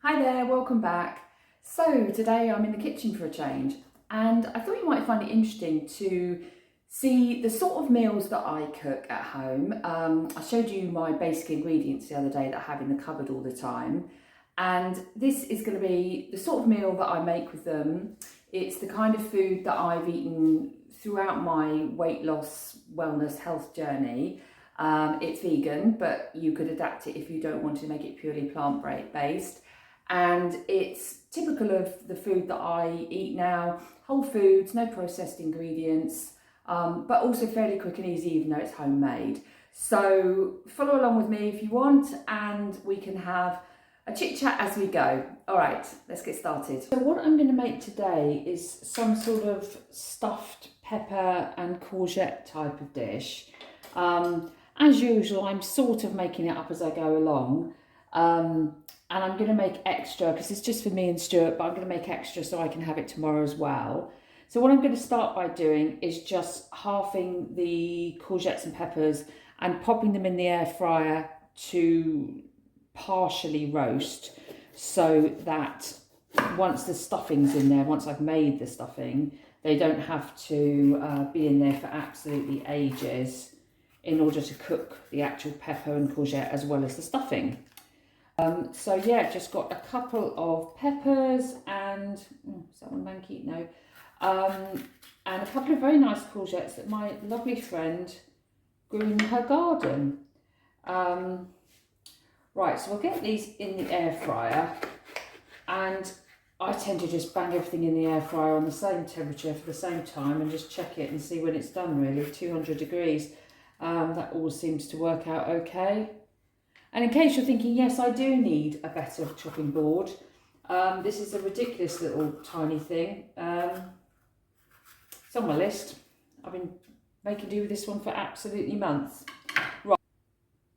Hi there, welcome back. So today I'm in the kitchen for a change, and I thought you might find it interesting to see the sort of meals that I cook at home. I showed you my basic ingredients the other day that I have in the cupboard all the time, and this is going to be the sort of meal that I make with them. It's the kind of food that I've eaten throughout my weight loss, wellness, health journey. It's vegan, but you could adapt it if you don't want to make it purely plant-based. And it's typical of the food that I eat now. Whole foods, no processed ingredients, but also fairly quick and easy even though it's homemade. So follow along with me if you want, and we can have a chit chat as we go. All right, let's get started. So what I'm going to make today is some sort of stuffed pepper and courgette type of dish. As usual, I'm sort of making it up as I go along. And I'm going to make extra because it's just for me and Stuart, but I'm going to make extra so I can have it tomorrow as well. So what I'm going to start by doing is just halving the courgettes and peppers and popping them in the air fryer to partially roast, so that once the stuffing's in there, once I've made the stuffing, they don't have to be in there for absolutely ages in order to cook the actual pepper and courgette as well as the stuffing. So yeah, just got a couple of peppers and, is that one manky? No. And a couple of very nice courgettes that my lovely friend grew in her garden. Right, so I'll get these in the air fryer, and I tend to just bang everything in the air fryer on the same temperature for the same time and just check it and see when it's done really, 200 degrees. That all seems to work out okay. And in case you're thinking, yes, I do need a better chopping board, this is a ridiculous little tiny thing. It's on my list. I've been making do with this one for absolutely months.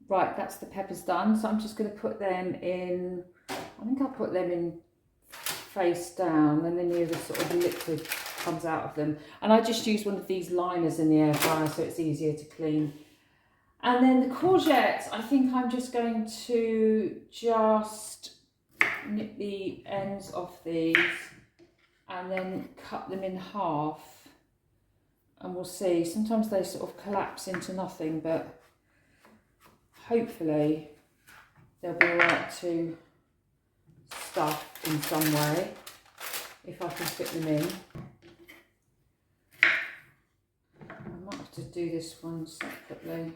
Right, that's the peppers done. So I'm just going to put them in, I think I'll put them in face down, and then the sort of liquid comes out of them. And I just use one of these liners in the air fryer so it's easier to clean. And then the courgettes, I think I'm just going to just nip the ends off these and then cut them in half. And we'll see. Sometimes they sort of collapse into nothing, but hopefully they'll be all right to stuff in some way if I can fit them in. I might have to do this one separately.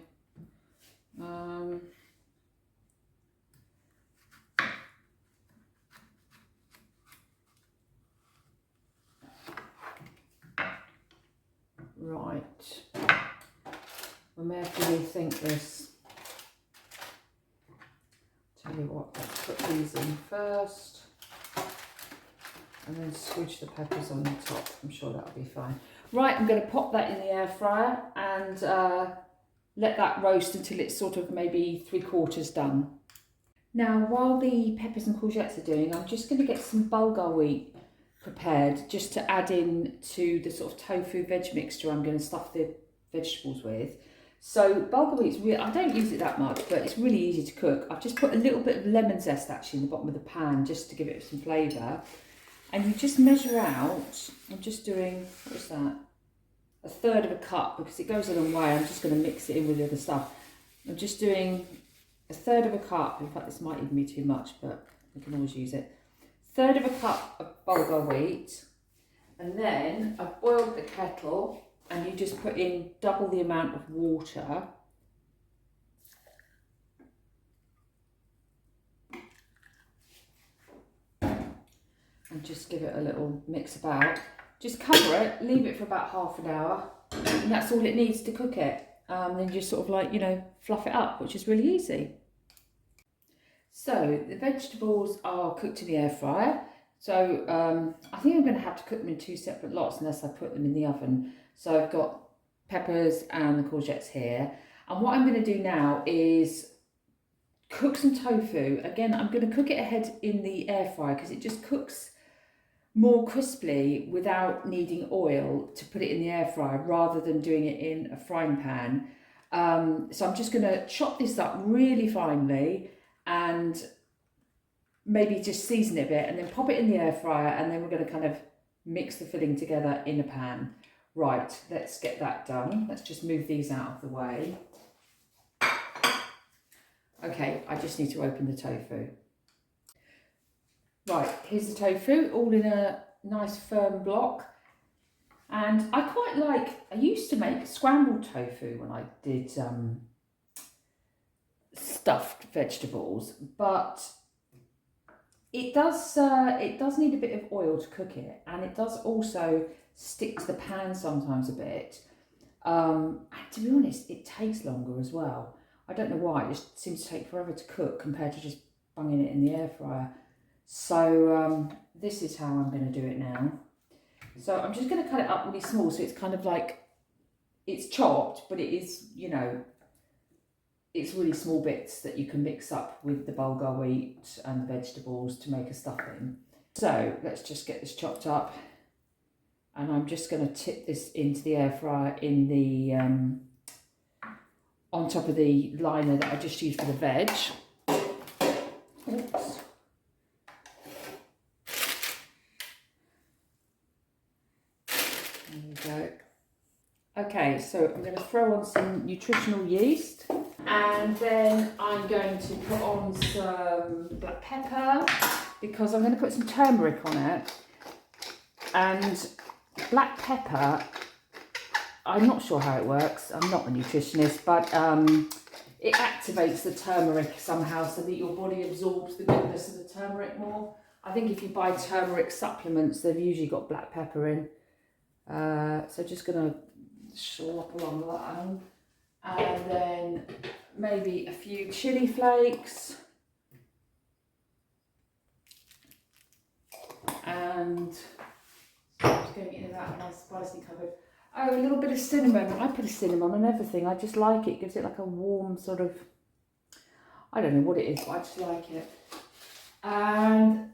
Right, I may have to rethink this. Tell you what, let's put these in first and then switch the peppers on the top. I'm sure that'll be fine. Right, I'm going to pop that in the air fryer and let that roast until it's sort of maybe 3/4 done. Now, while the peppers and courgettes are doing, I'm just going to get some bulgur wheat prepared just to add in to the sort of tofu veg mixture I'm going to stuff the vegetables with. So bulgur wheat's I don't use it that much, but it's really easy to cook. I've just put a little bit of lemon zest actually in the bottom of the pan just to give it some flavour. And you just measure out, I'm just doing, what's that? 1/3 cup, because it goes a long way. I'm just going to mix it in with the other stuff. I'm just doing 1/3 cup. In fact, this might even be too much, but we can always use it. 1/3 cup of bulgur wheat, and then I've boiled the kettle, and you just put in double the amount of water. And just give it a little mix about. Just cover it, leave it for about half an hour, and that's all it needs to cook it. Then just sort of like, fluff it up, which is really easy. So the vegetables are cooked in the air fryer. So I think I'm going to have to cook them in 2 separate lots unless I put them in the oven. So I've got peppers and the courgettes here. And what I'm going to do now is cook some tofu. Again, I'm going to cook it ahead in the air fryer because it just cooks more crisply without needing oil to put it in the air fryer rather than doing it in a frying pan. So I'm just going to chop this up really finely and maybe just season it a bit and then pop it in the air fryer, and then we're going to kind of mix the filling together in a pan. Right, let's get that done. Let's just move these out of the way. Okay, I just need to open the tofu. Right, here's the tofu, all in a nice firm block. And I quite like, I used to make scrambled tofu when I did stuffed vegetables, but it does need a bit of oil to cook it, and it does also stick to the pan sometimes a bit. And to be honest, it takes longer as well. I don't know why, it just seems to take forever to cook compared to just bunging it in the air fryer. So this is how I'm going to do it now. So I'm just going to cut it up really small, so it's kind of like, it's chopped, but it is, you know, it's really small bits that you can mix up with the bulgur wheat and the vegetables to make a stuffing. So let's just get this chopped up, and I'm just going to tip this into the air fryer in the on top of the liner that I just used for the veg. Oops. There we go. Okay, so I'm going to throw on some nutritional yeast, and then I'm going to put on some black pepper, because I'm going to put some turmeric on it. And black pepper, I'm not sure how it works, I'm not a nutritionist, but it activates the turmeric somehow so that your body absorbs the goodness of the turmeric more. I think if you buy turmeric supplements, they've usually got black pepper in. So just going to slop along that, and then maybe a few chili flakes, and just going into that nice spicy cupboard. Oh, a little bit of cinnamon. I put a cinnamon on everything. I just like it. It gives it like a warm sort of, I don't know what it is, but I just like it. And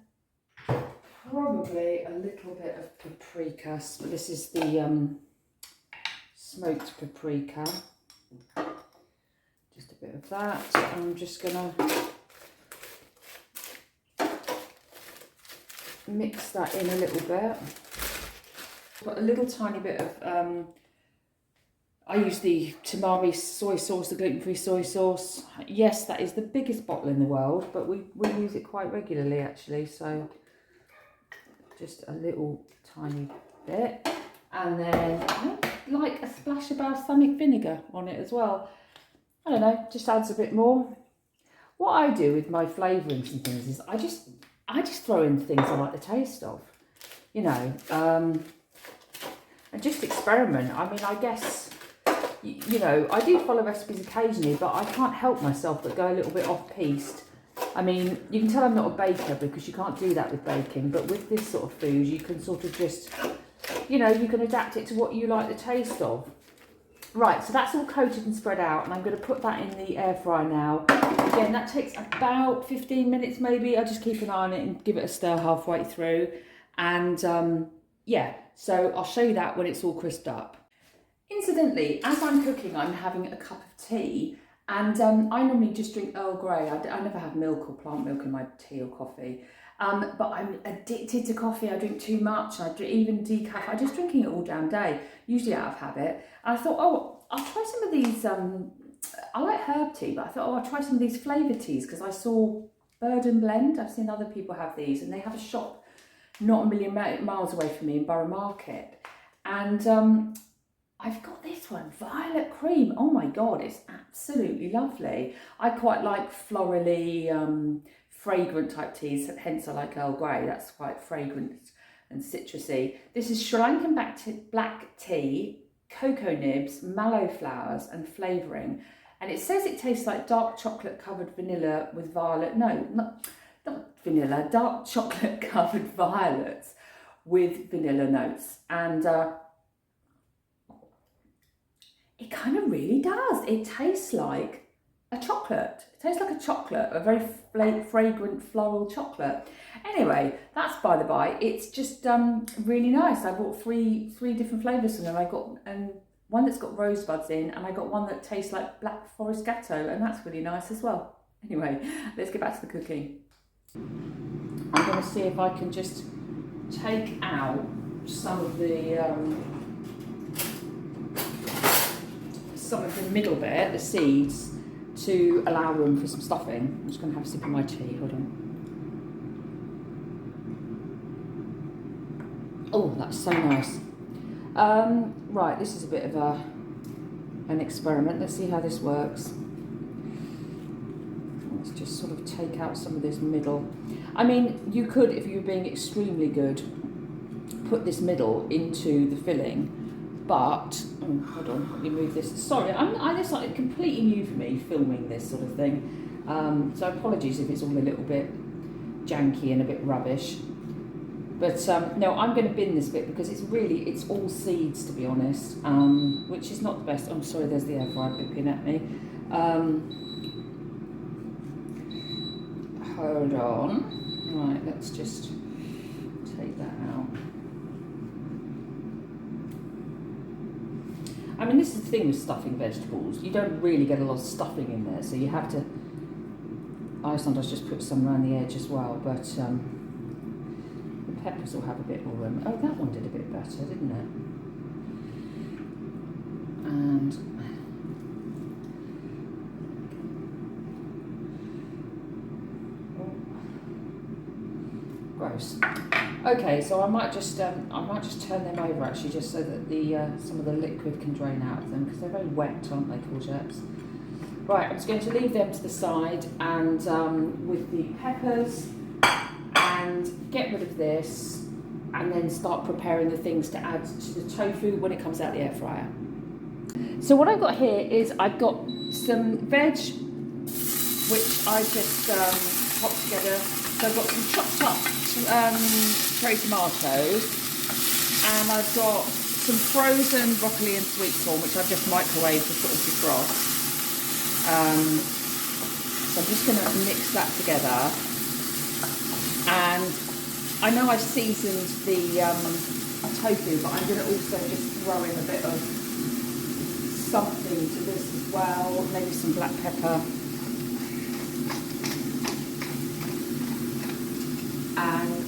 probably a little bit of paprika. So this is the smoked paprika. Just a bit of that. I'm just gonna mix that in a little bit. Put a little tiny bit of, I use the tamari soy sauce, the gluten-free soy sauce. Yes, that is the biggest bottle in the world, but we use it quite regularly actually, so just a little tiny bit. And then I like a splash of balsamic vinegar on it as well. I don't know, just adds a bit more. What I do with my flavourings and things is I just throw in things I like the taste of, you know, and just experiment. I mean, I guess, you know, I do follow recipes occasionally, but I can't help myself but go a little bit off-piste. I mean, you can tell I'm not a baker because you can't do that with baking, but with this sort of food, you can sort of just, you know, you can adapt it to what you like the taste of. Right, so that's all coated and spread out, and I'm going to put that in the air fryer now. Again, that takes about 15 minutes maybe. I just keep an eye on it and give it a stir halfway through. And yeah, so I'll show you that when it's all crisped up. Incidentally, as I'm cooking, I'm having a cup of tea, and I normally just drink Earl Grey. I never have milk or plant milk in my tea or coffee. But I'm addicted to coffee. I drink too much. I drink even decaf. I'm just drinking it all damn day, usually out of habit. And I thought, oh, I'll try some of these. I like herb tea, but I thought, oh, I'll try some of these flavoured teas because I saw Bird and Blend. I've seen other people have these, and they have a shop not a million miles away from me in Borough Market. And I've got this one, Violet Cream. Oh my God, it's absolutely lovely. I quite like florally, fragrant type teas, hence I like Earl Grey. That's quite fragrant and citrusy. This is Sri Lankan black tea, cocoa nibs, mallow flowers and flavouring. And it says it tastes like dark chocolate covered vanilla with violet, no, not vanilla, dark chocolate covered violets with vanilla notes. And it kind of really does. It tastes like a chocolate. It tastes like a chocolate, a very fragrant floral chocolate. Anyway, that's by the by. It's just really nice. I bought three different flavours from them. I got one that's got rosebuds in, and I got one that tastes like Black Forest Gatto, and that's really nice as well. Anyway, let's get back to the cooking. I'm going to see if I can just take out some of the middle bit, the seeds, to allow room for some stuffing. I'm just going to have a sip of my tea. Hold on. Oh, that's so nice. Right, this is a bit of an experiment. Let's see how this works. Let's just sort of take out some of this middle. I mean, you could, if you were being extremely good, put this middle into the filling, but hold on, let me move this. Sorry, this is like completely new for me, filming this sort of thing. So apologies if it's all a little bit janky and a bit rubbish. But no, I'm going to bin this bit because it's all seeds, to be honest, which is not the best. I'm sorry, there's the air fryer bipping at me. Hold on. Right, let's just take that out. I mean, this is the thing with stuffing vegetables. You don't really get a lot of stuffing in there, so you have to... I sometimes just put some around the edge as well, but the peppers will have a bit more room. Oh, that one did a bit better, didn't it? And... gross. Okay, so I might just turn them over actually, just so that the some of the liquid can drain out of them, because they're very wet, aren't they, courgettes? Right, I'm just going to leave them to the side, and with the peppers, and get rid of this, and then start preparing the things to add to the tofu when it comes out the air fryer. So what I've got here is I've got some veg, which I just popped together. So I've got some chopped up cherry tomatoes, and I've got some frozen broccoli and sweet corn, which I've just microwaved to sort of defrost. So I'm just going to mix that together. And I know I've seasoned the tofu, but I'm going to also just throw in a bit of something to this as well, maybe some black pepper. And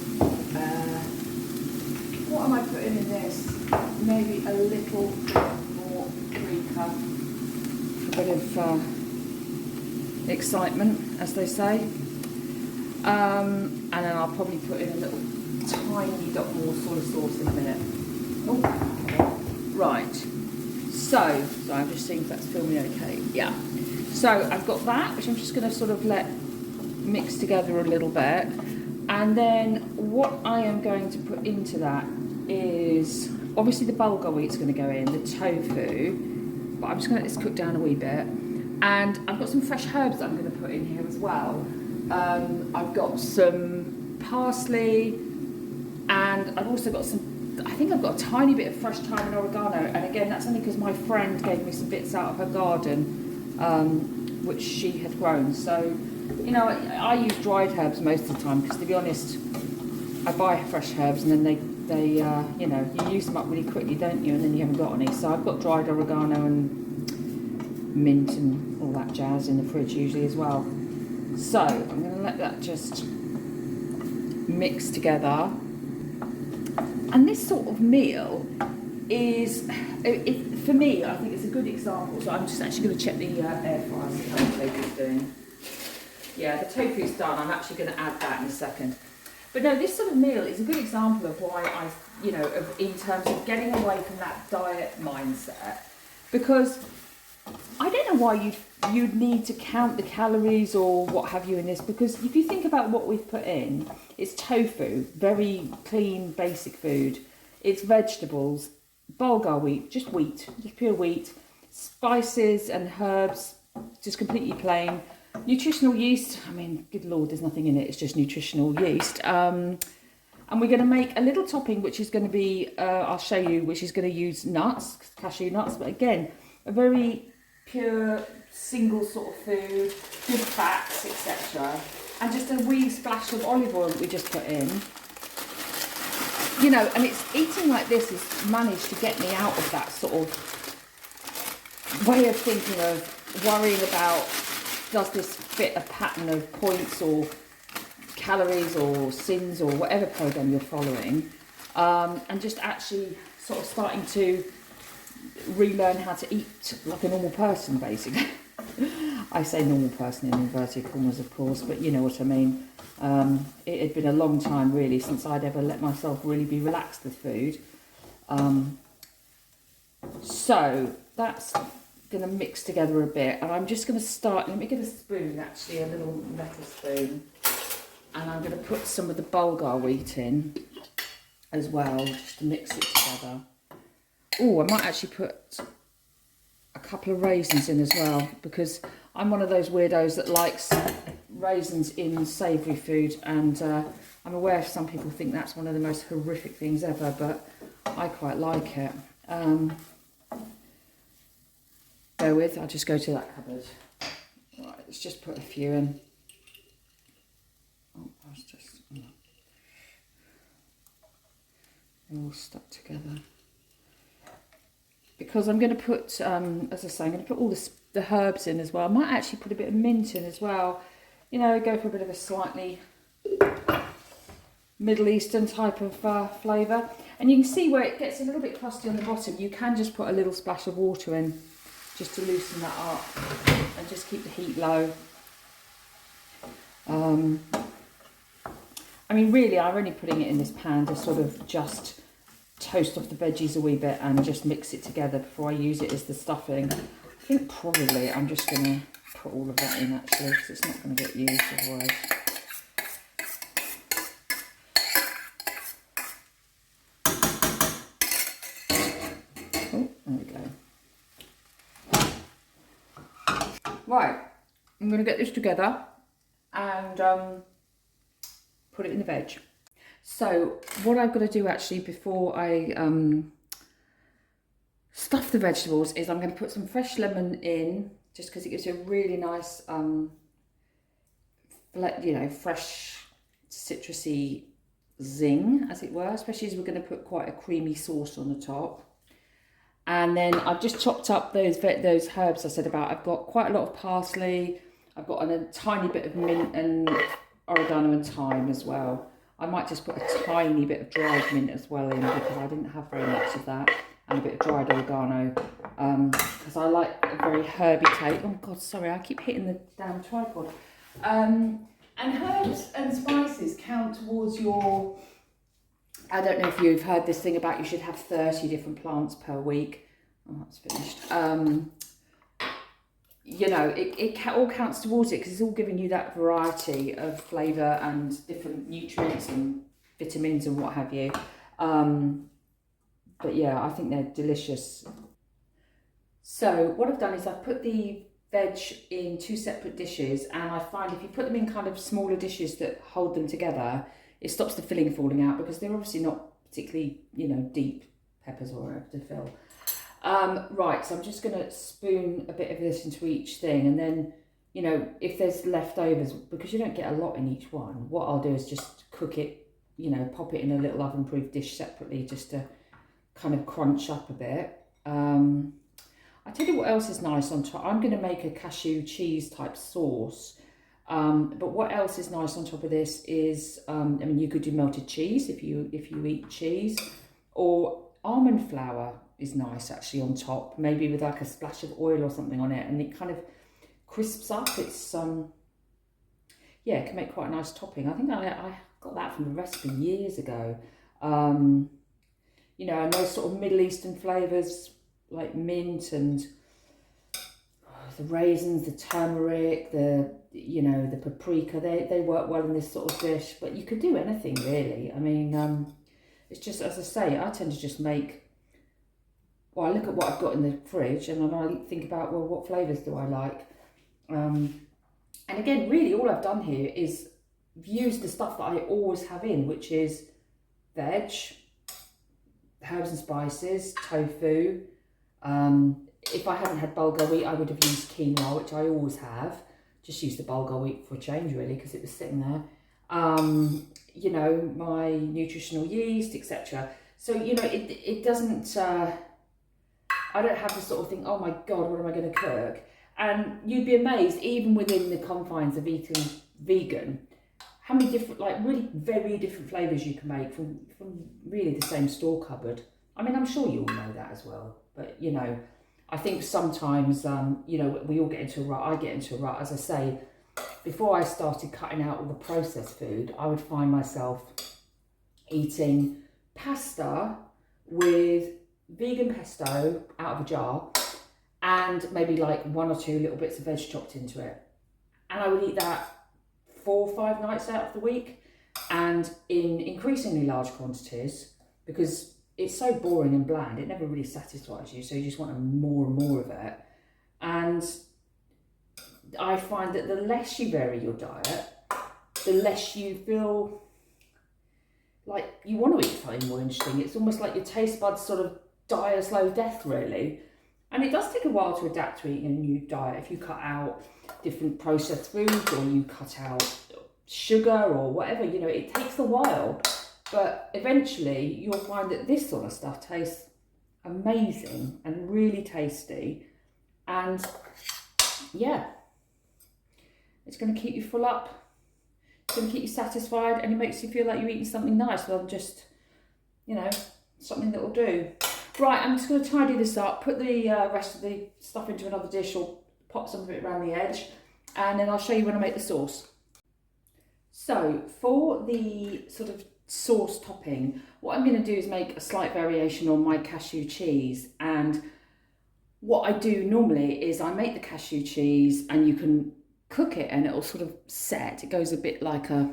what am I putting in this? Maybe a little more paprika, a bit of excitement, as they say. And then I'll probably put in a little tiny dot more soy sauce in a minute. Oh, right. So I'm just seeing if that's filming okay. Yeah. So I've got that, which I'm just going to sort of let mix together a little bit. And then what I am going to put into that is, obviously the bulgur wheat's going to go in, the tofu, but I'm just going to let this cook down a wee bit. And I've got some fresh herbs that I'm going to put in here as well. I've got some parsley, and I've also got some, I think I've got a tiny bit of fresh thyme and oregano. And again, that's only because my friend gave me some bits out of her garden, which she had grown. So, you know, I use dried herbs most of the time because, to be honest, I buy fresh herbs and then they you know, you use them up really quickly, don't you? And then you haven't got any. So I've got dried oregano and mint and all that jazz in the fridge usually as well. So I'm going to let that just mix together. And this sort of meal is, for me, I think it's a good example. So I'm just actually going to check the air fryer, see how the tofu's doing. Yeah, the tofu's done. I'm actually going to add that in a second. But no, this sort of meal is a good example of why in terms of getting away from that diet mindset. Because I don't know why you'd need to count the calories or what have you in this. Because if you think about what we've put in, it's tofu, very clean, basic food. It's vegetables, bulgur wheat, just pure wheat, spices and herbs, just completely plain. Nutritional yeast, I mean, good Lord, there's nothing in it, it's just nutritional yeast. And we're going to make a little topping, which is going to be, I'll show you, which is going to use nuts, cashew nuts, but again, a very pure, single sort of food, good fats, etc. And just a wee splash of olive oil that we just put in. You know, and it's eating like this has managed to get me out of that sort of way of thinking of worrying about, does this fit a pattern of points or calories or sins or whatever program you're following, and just actually sort of starting to relearn how to eat like a normal person, basically. I say normal person in inverted commas, of course, but you know what I mean. It had been a long time, really, since I'd ever let myself really be relaxed with food. So that's going to mix together a bit, and I'm just going to start. Let me get a spoon, actually, a little metal spoon, and I'm going to put some of the bulgur wheat in as well, just to mix it together. Oh, I might actually put a couple of raisins in as well, because I'm one of those weirdos that likes raisins in savoury food, and I'm aware some people think that's one of the most horrific things ever, but I quite like it. Bear with, I'll just go to that cupboard. Right, let's just put a few in. Oh, I was just... They're all stuck together. Because I'm going to put, as I say, I'm going to put all the herbs in as well. I might actually put a bit of mint in as well. You know, go for a bit of a slightly Middle Eastern type of flavour. And you can see where it gets a little bit crusty on the bottom. You can just put a little splash of water in, just to loosen that up, and just keep the heat low. I mean, really, I'm only putting it in this pan to sort of just toast off the veggies a wee bit and just mix it together before I use it as the stuffing. I think probably I'm just going to put all of that in, actually, because it's not going to get used otherwise. Oh, there we go. Right, I'm going to get this together and put it in the veg. So what I've got to do actually before I stuff the vegetables is I'm going to put some fresh lemon in, just because it gives you a really nice, you know, fresh citrusy zing, as it were, especially as we're going to put quite a creamy sauce on the top. And then I've just chopped up those herbs I said about. I've got quite a lot of parsley. I've got a tiny bit of mint and oregano and thyme as well. I might just put a tiny bit of dried mint as well in, because I didn't have very much of that. And a bit of dried oregano, because I like a very herby take. Oh God, sorry, I keep hitting the damn tripod. And herbs and spices count towards your... I don't know if you've heard this thing about you should have 30 different plants per week. Oh, that's finished. You know, it all counts towards it, because it's all giving you that variety of flavour and different nutrients and vitamins and what have you. But yeah, I think they're delicious. So what I've done is I've put the veg in 2 separate dishes, and I find if you put them in kind of smaller dishes that hold them together, it stops the filling falling out, because they're obviously not particularly, you know, deep peppers or whatever to fill. Right, so I'm just going to spoon a bit of this into each thing, and then, you know, if there's leftovers, because you don't get a lot in each one, what I'll do is just cook it, you know, pop it in a little oven-proof dish separately, just to kind of crunch up a bit. I tell you what else is nice on top. I'm going to make a cashew cheese type sauce. But what else is nice on top of this is, I mean, you could do melted cheese if you eat cheese, or almond flour is nice actually on top, maybe with like a splash of oil or something on it, and it kind of crisps up. It's yeah, it can make quite a nice topping. I think I got that from a recipe years ago. You know, and those sort of Middle Eastern flavours like mint and the raisins, the turmeric, you know, the paprika, they work well in this sort of dish. But you could do anything really. I mean, it's just, as I say, I tend to just make, well, I look at what I've got in the fridge, and then I think about, well, what flavours do I like? And again, really all I've done here is use the stuff that I always have in, which is veg, herbs and spices, tofu. If I hadn't had bulgur wheat, I would have used quinoa, which I always have. Just use the bulgur wheat for a change, really, because it was sitting there. You know, my nutritional yeast, etc. So, you know, it doesn't, I don't have to sort of think, oh my God, what am I going to cook? And you'd be amazed, even within the confines of eating vegan, how many different, like really very different flavours you can make from really the same store cupboard. I mean, I'm sure you all know that as well, but you know, I think sometimes, you know, we all get into a rut. I get into a rut, as I say. Before I started cutting out all the processed food, I would find myself eating pasta with vegan pesto out of a jar and maybe like 1 or 2 little bits of veg chopped into it. And I would eat that 4 or 5 nights out of the week and in increasingly large quantities because it's so boring and bland. It never really satisfies you. So you just want more and more of it. And I find that the less you vary your diet, the less you feel like you want to eat something more interesting. It's almost like your taste buds sort of die a slow death, really. And it does take a while to adapt to eating a new diet. If you cut out different processed foods or you cut out sugar or whatever, you know, it takes a while. But eventually you'll find that this sort of stuff tastes amazing and really tasty. And yeah, it's going to keep you full up. It's going to keep you satisfied, and it makes you feel like you're eating something nice rather than just, you know, something that will do. Right, I'm just going to tidy this up, put the rest of the stuff into another dish or pop some of it around the edge, and then I'll show you when I make the sauce. So for the sort of sauce topping, what I'm going to do is make a slight variation on my cashew cheese. And what I do normally is I make the cashew cheese and you can cook it and it'll sort of set. It goes a bit like a,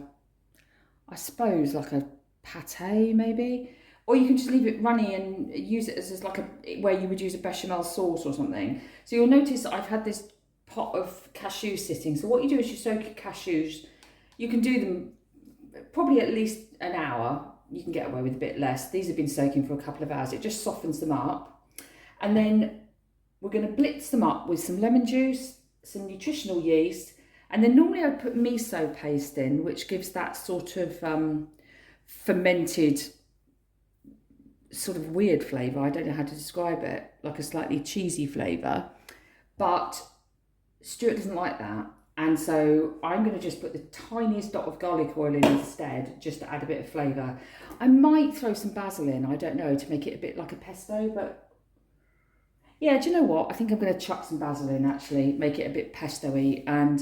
I suppose, like a pate maybe. Or you can just leave it runny and use it as like a, where you would use a bechamel sauce or something. So you'll notice that I've had this pot of cashews sitting. So what you do is you soak your cashews. You can do them probably at least an hour. You can get away with a bit less. These have been soaking for a couple of hours. It just softens them up. And then we're going to blitz them up with some lemon juice, some nutritional yeast, and then normally I put miso paste in, which gives that sort of fermented, sort of weird flavour. I don't know how to describe it, like a slightly cheesy flavour. But Stuart doesn't like that. And so I'm going to just put the tiniest dot of garlic oil in instead, just to add a bit of flavour. I might throw some basil in, I don't know, to make it a bit like a pesto, but yeah, do you know what? I think I'm going to chuck some basil in actually, make it a bit pesto-y, and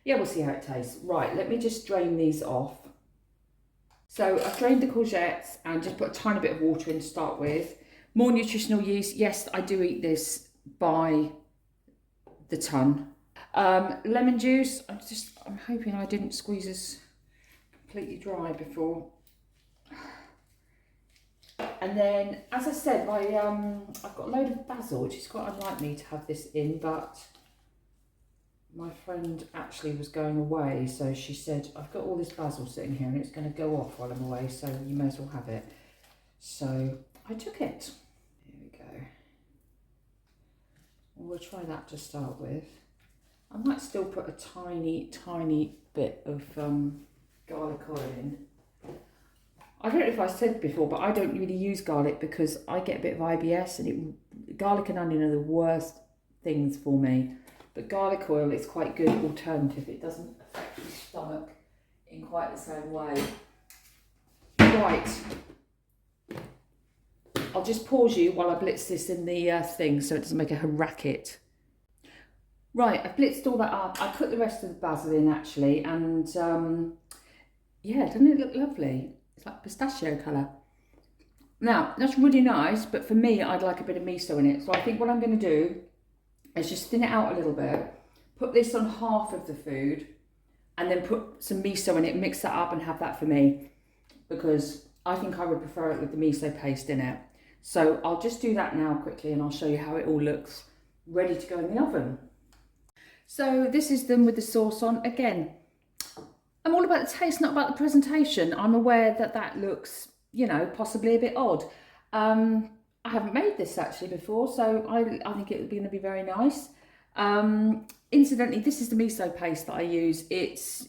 yeah, we'll see how it tastes. Right, let me just drain these off. So I've drained the courgettes and just put a tiny bit of water in to start with. More nutritional yeast. Yes, I do eat this by the ton. Lemon juice. I'm hoping I didn't squeeze this completely dry before. And then, as I said, I've got a load of basil, which is quite unlike me to have this in, but my friend actually was going away, so she said, I've got all this basil sitting here and it's going to go off while I'm away, so you may as well have it. So I took it. Here we go. We'll try that to start with. I might still put a tiny, tiny bit of garlic oil in. I don't know if I said before, but I don't really use garlic because I get a bit of IBS, and garlic and onion are the worst things for me. But garlic oil is quite a good alternative. It doesn't affect your stomach in quite the same way. Right. I'll just pause you while I blitz this in the thing so it doesn't make a racket. Right, I've blitzed all that up. I put the rest of the basil in actually, and yeah, doesn't it look lovely? It's like pistachio colour. Now, that's really nice, but for me, I'd like a bit of miso in it. So I think what I'm going to do is just thin it out a little bit, put this on half of the food, and then put some miso in it, mix that up and have that for me, because I think I would prefer it with the miso paste in it. So I'll just do that now quickly and I'll show you how it all looks ready to go in the oven. So this is them with the sauce on. Again, I'm all about the taste, not about the presentation. I'm aware that that looks, you know, possibly a bit odd. I haven't made this actually before, so I think it's going to be very nice. Incidentally, this is the miso paste that I use. It's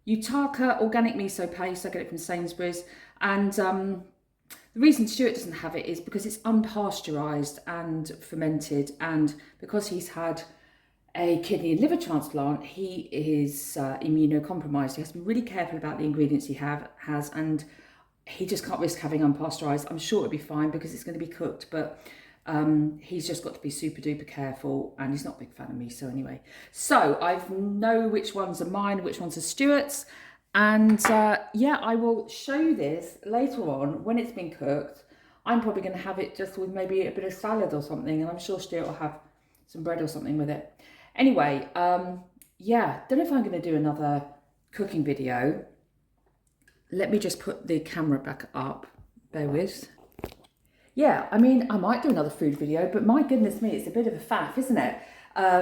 Utaka organic miso paste. I get it from Sainsbury's. And the reason Stuart doesn't have it is because it's unpasteurised and fermented, and because he's had a kidney and liver transplant, he is immunocompromised. He has to be really careful about the ingredients he has, and he just can't risk having unpasteurised. I'm sure it'll be fine because it's going to be cooked, but he's just got to be super duper careful, and he's not a big fan of me. So anyway, so I know which ones are mine, which ones are Stuart's, and yeah, I will show this later on when it's been cooked. I'm probably going to have it just with maybe a bit of salad or something, and I'm sure Stuart will have some bread or something with it. Anyway, yeah, don't know if I'm going to do another cooking video. Let me just put the camera back up. Bear with. Yeah, I mean, I might do another food video, but my goodness me, it's a bit of a faff, isn't it?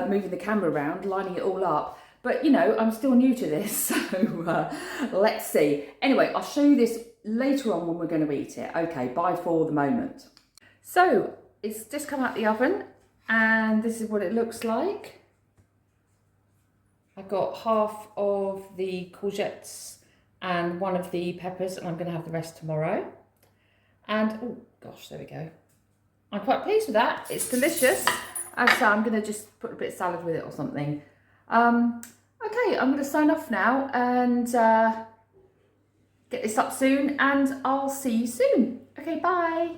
Moving the camera around, lining it all up. But, you know, I'm still new to this, so let's see. Anyway, I'll show you this later on when we're going to eat it. Okay, bye for the moment. So, it's just come out the oven, and this is what it looks like. I've got half of the courgettes and one of the peppers, and I'm going to have the rest tomorrow. And, oh gosh, there we go. I'm quite pleased with that. It's delicious. And so I'm going to just put a bit of salad with it or something. Okay, I'm going to sign off now and get this up soon, and I'll see you soon. Okay, bye.